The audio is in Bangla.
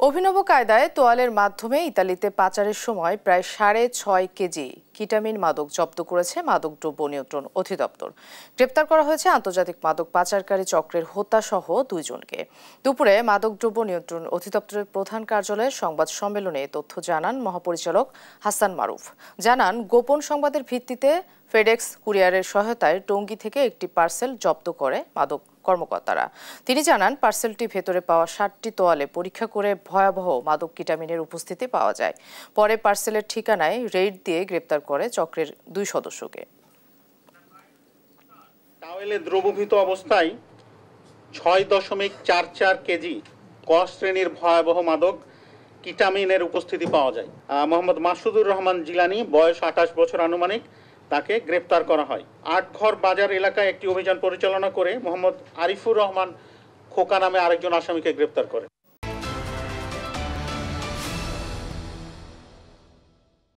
অভিনব কায়দায় তোয়ালের মাধ্যমে ইতালিতে পাচারের সময় প্রায় 6.5 কেজি কিটামিন মাদক জব্দ করেছে মাদকদ্রব্য নিয়ন্ত্রণ অধিদপ্তর। গ্রেপ্তার করা হয়েছে আন্তর্জাতিক মাদক পাচারকারী চক্রের হোতা সহ 2 জনকে। দুপুরে মাদকদ্রব্য নিয়ন্ত্রণ অধিদপ্তরের প্রধান কার্যালয়ের সংবাদ সম্মেলনে তথ্য জানান মহাপরিচালক হাসান মারুফ। জানান, গোপন সংবাদের ভিত্তিতে ফেডেক্স কুরিয়ারের সহায়তায় টঙ্গী থেকে একটি পার্সেল জব্দ করে মাদক কর্মকর্তারা। তিনি জানান, পার্সেলটি ভেতরে পাওয়া 60টি তোয়ালে পরীক্ষা করে ভয়াবহ মাদক কিটামিনের উপস্থিতি পাওয়া যায়। পরে পার্সেলের ঠিকানায় রেইড দিয়ে গ্রেপ্তার করে চক্রের 2 সদস্যকে। তাওয়ালে দ্রবীভূত অবস্থায় 6.44 কেজি ক শ্রেণীর ভয়াবহ মাদক কিটামিনের উপস্থিতি পাওয়া যায়। মোহাম্মদ মাসুদুর রহমান জিলানি, বয়স 28 বছর আনুমানিক, তাকে গ্রেপ্তার করা হয়। আটঘর বাজার এলাকায় একটি অভিযান পরিচালনা করে মোহাম্মদ আরিফুর রহমান খোকা নামে আরেকজন আসামিকে গ্রেপ্তার করে।